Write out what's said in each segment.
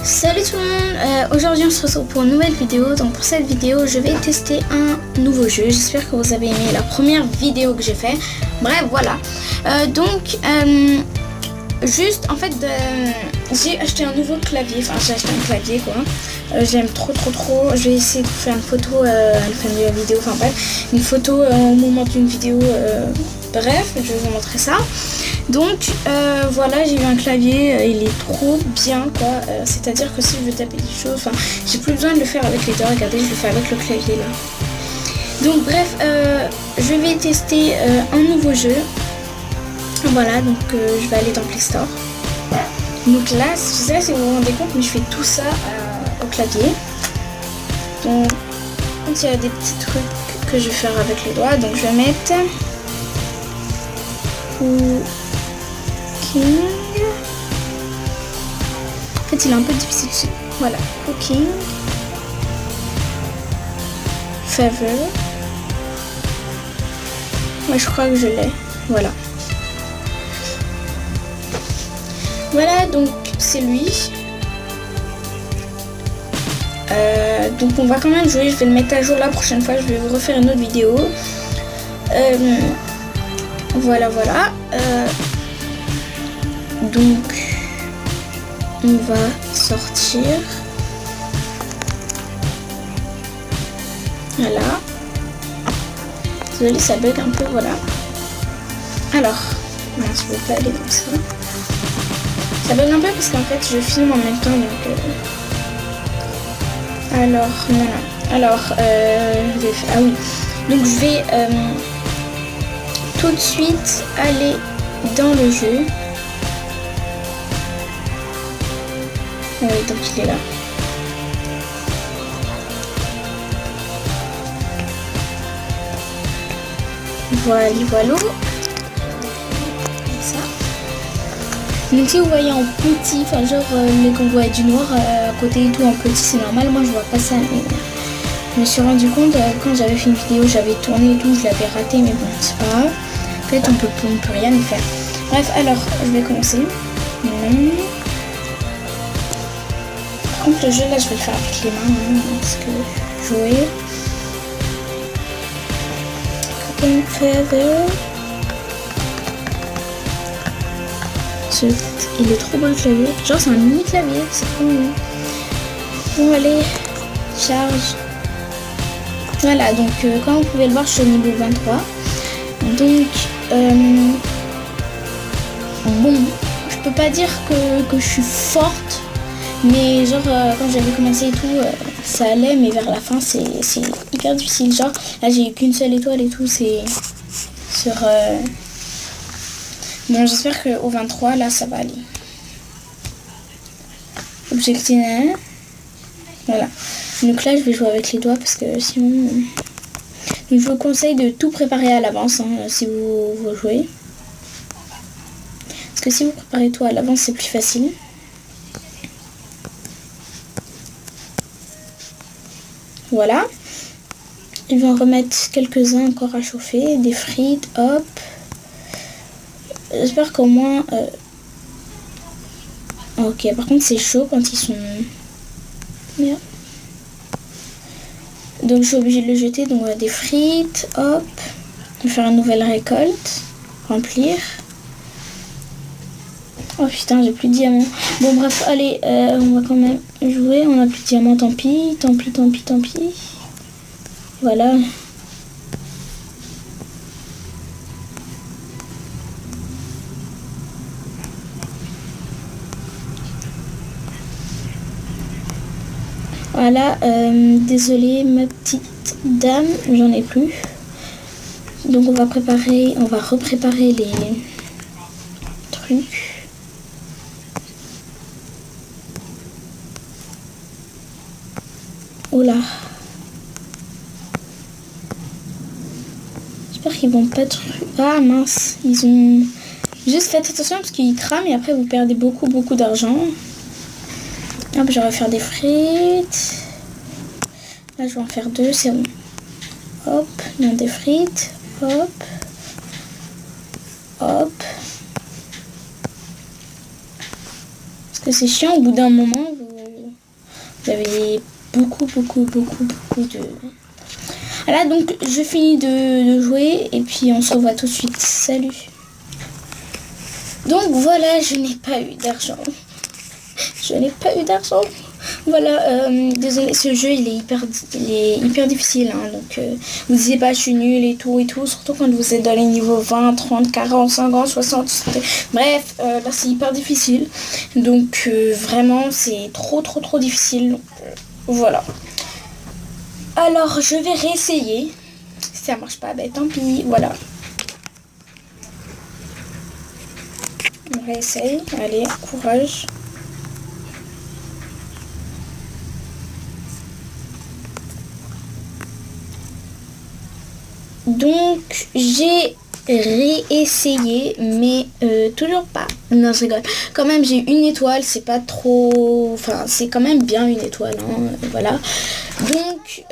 Salut tout le monde, aujourd'hui on se retrouve pour une nouvelle vidéo. Donc pour cette vidéo je vais tester un nouveau jeu. J'espère que vous avez aimé la première vidéo que j'ai fait. Bref voilà, juste en fait j'ai acheté un nouveau clavier. Enfin j'ai acheté un clavier quoi. J'aime trop. Je vais essayer de vous faire une photo à la fin de la vidéo. Enfin bref, une photo au moment d'une vidéo. Bref, je vais vous montrer ça. Donc voilà, j'ai eu un clavier, il est trop bien quoi. C'est-à-dire que si je veux taper des choses, enfin j'ai plus besoin de le faire avec les doigts. Regardez, je le fais avec le clavier là. Donc bref, je vais tester un nouveau jeu. Voilà, donc je vais aller dans Play Store. Donc là, je sais pas si vous vous rendez compte, mais je fais tout ça au clavier. Donc il y a des petits trucs que je vais faire avec les doigts, donc je vais mettre Cooking. En fait, il est un peu difficile. Voilà, Cooking. Favor. Ouais, je crois que je l'ai. Voilà. Voilà, donc c'est lui. Donc on va quand même jouer. Je vais le mettre à jour la prochaine fois. Je vais vous refaire une autre vidéo. Voilà. Donc on va sortir. Voilà. Désolée, ça bug un peu, voilà. Alors, non, je ne veux pas aller comme ça. Ça bug un peu parce qu'en fait je filme en même temps donc alors voilà. Alors ah oui. Donc je vais tout de suite aller dans le jeu. Oui, donc il est là. Voilà. Ça. Donc si vous voyez en petit, enfin genre les qu'on voit du noir à côté et tout en petit, c'est normal. Moi je vois pas ça. Mais je me suis rendu compte quand j'avais fait une vidéo, j'avais tourné et tout, je l'avais raté, mais bon c'est pas grave. En fait on peut rien y faire. Bref, alors je vais commencer. Par contre le jeu là je vais le faire avec les mains parce que jouer. Cooking Favor. Il est trop beau le clavier. Genre c'est un mini clavier, c'est trop mignon. Bon allez, charge. Voilà, donc comme vous pouvez le voir, je suis au niveau 23. Donc bon, je peux pas dire que je suis forte, mais genre quand j'avais commencé et tout, ça allait, mais vers la fin c'est hyper difficile. Genre là j'ai eu qu'une seule étoile et tout, c'est sur bon, j'espère qu'au 23 là ça va aller. Objectif, voilà. Donc là je vais jouer avec les doigts parce que sinon donc, je vous conseille de tout préparer à l'avance si vous jouez. Parce que si vous préparez tout à l'avance, c'est plus facile. Voilà. Je vais en remettre quelques-uns encore à chauffer. Des frites, hop. J'espère qu'au moins... Ok, par contre c'est chaud quand ils sont... Merde. Donc je suis obligée de le jeter. Donc on a des frites, hop. On va faire une nouvelle récolte. Remplir. Oh putain, j'ai plus de diamants. Bon bref, allez, on va quand même jouer. On a plus de diamants, tant pis. Voilà. Voilà, désolée ma petite dame, j'en ai plus. Donc on va repréparer les trucs. Oula. J'espère qu'ils vont pas trop... Ah mince, ils ont... Juste faites attention parce qu'ils crament et après vous perdez beaucoup d'argent. Hop, je vais faire des frites. Là, je vais en faire 2, c'est bon. Hop, dans des frites. Hop. Parce que c'est chiant au bout d'un moment. beaucoup de... Voilà, donc je finis de jouer et puis on se revoit tout de suite. Salut. Donc voilà, je n'ai pas eu d'argent. Je n'ai pas eu d'argent. Voilà, désolé, ce jeu il est hyper difficile. Hein, donc vous disiez pas je suis nulle et tout. Surtout quand vous êtes dans les niveaux 20, 30, 40, 50, 60. Bref, là c'est hyper difficile. Donc vraiment c'est trop difficile. Donc, voilà. Alors je vais réessayer. Si ça marche pas, ben tant pis. Voilà. On réessaye. Allez, courage. Donc j'ai réessayé mais toujours pas. Non, je rigole. Quand même j'ai une étoile, c'est pas trop, enfin c'est quand même bien une étoile, hein, voilà. Donc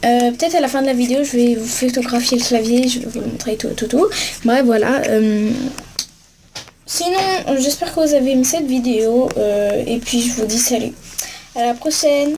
peut-être à la fin de la vidéo je vais vous photographier le clavier, je vais vous le montrer tout. Bref, voilà. Sinon j'espère que vous avez aimé cette vidéo et puis je vous dis salut, à la prochaine.